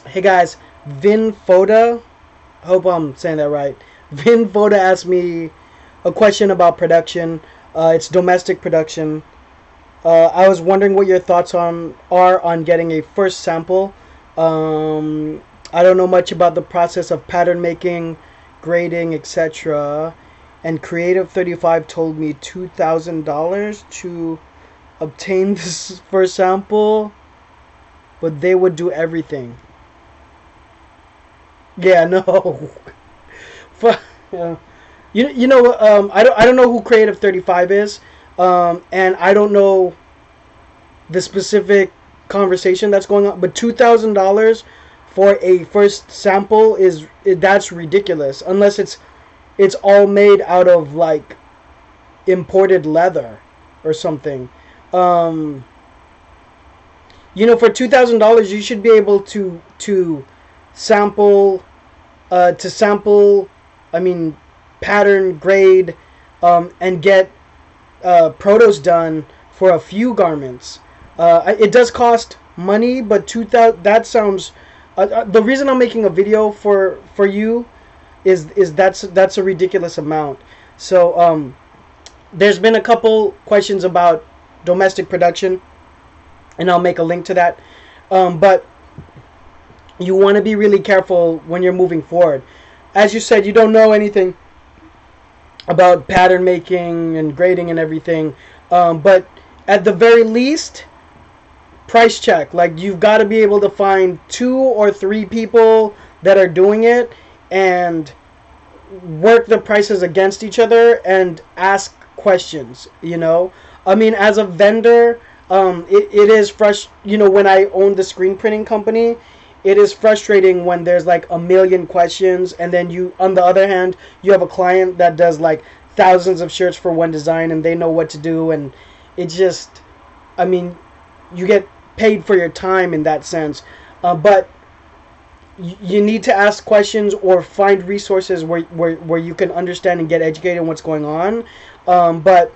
Hey guys, Vinfoda, hope I'm saying that right. Vinfoda asked me a question about production. It's domestic production. I was wondering what your thoughts on getting a first sample. I don't know much about the process of pattern making, grading, etc. And Creative 35 told me $2,000 to obtain this first sample, but they would do everything. Yeah, no. Fu- yeah. You know what? I don't know who Creative 35 is, and I don't know the specific conversation that's going on. But $2,000 for a first sample that's ridiculous. Unless it's all made out of like imported leather or something. Um, for $2,000 you should be able to sample sample, I mean, pattern, grade, and get protos done for a few garments. It does cost money, but 2,000, that sounds. The reason I'm making a video for you is that's a ridiculous amount. So there's been a couple questions about domestic production, and I'll make a link to that. But you want to be really careful when you're moving forward. As you said, you don't know anything about pattern making and grading and everything, but at the very least, price check. Like, you've got to be able to find 2 or 3 people that are doing it and work the prices against each other and ask questions. I mean, as a vendor, it is when I owned the screen printing company, it is frustrating when there's like a million questions, and then you, on the other hand, you have a client that does like thousands of shirts for one design, and they know what to do, and it just, I mean, you get paid for your time in that sense. But you need to ask questions or find resources where you can understand and get educated on what's going on. But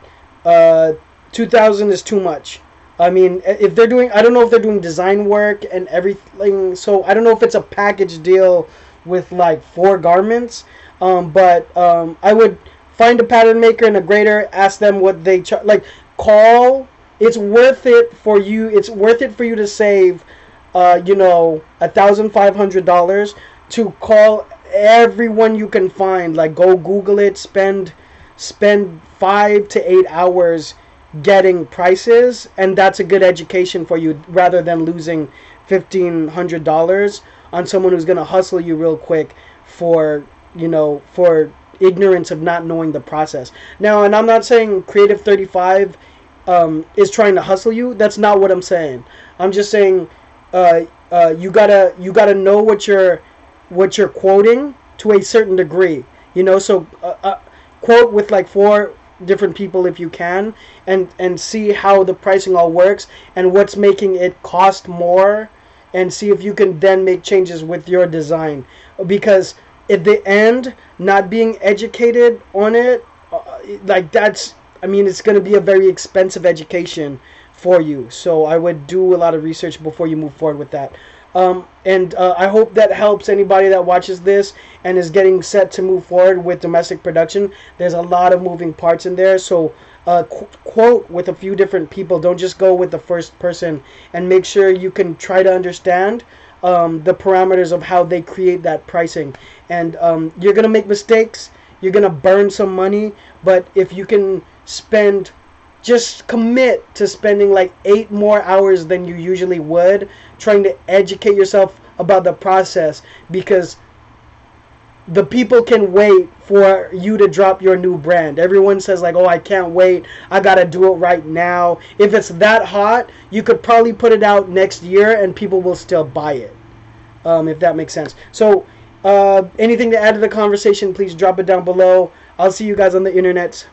2,000 is too much. I mean, if they're doing, I don't know if they're doing design work and everything. So I don't know if it's a package deal with like 4 garments. But I would find a pattern maker and a grader. Ask them what they like. Call. It's worth it for you. It's worth it for you to save, $1,500 to call everyone you can find. Like, go Google it. Spend 5 to 8 hours getting prices, and that's a good education for you, rather than losing $1,500 on someone who's gonna hustle you real quick for ignorance of not knowing the process. Now, and I'm not saying Creative 35 is trying to hustle you. That's not what I'm saying. I'm just saying you gotta know what you're quoting to a certain degree. So quote with like 4 different people if you can, and see how the pricing all works and what's making it cost more, and see if you can then make changes with your design. Because at the end, not being educated on it, like, that's, I mean, it's going to be a very expensive education for you. So I would do a lot of research before you move forward with that. And I hope that helps anybody that watches this and is getting set to move forward with domestic production. There's a lot of moving parts in there. So quote with a few different people. Don't just go with the first person, and make sure you can try to understand the parameters of how they create that pricing. And you're going to make mistakes. You're going to burn some money. But if you can just commit to spending like 8 more hours than you usually would trying to educate yourself about the process, because the people can wait for you to drop your new brand. Everyone says like, oh, I can't wait, I gotta do it right now. If it's that hot, you could probably put it out next year and people will still buy it, if that makes sense. So anything to add to the conversation, please drop it down below. I'll see you guys on the internet.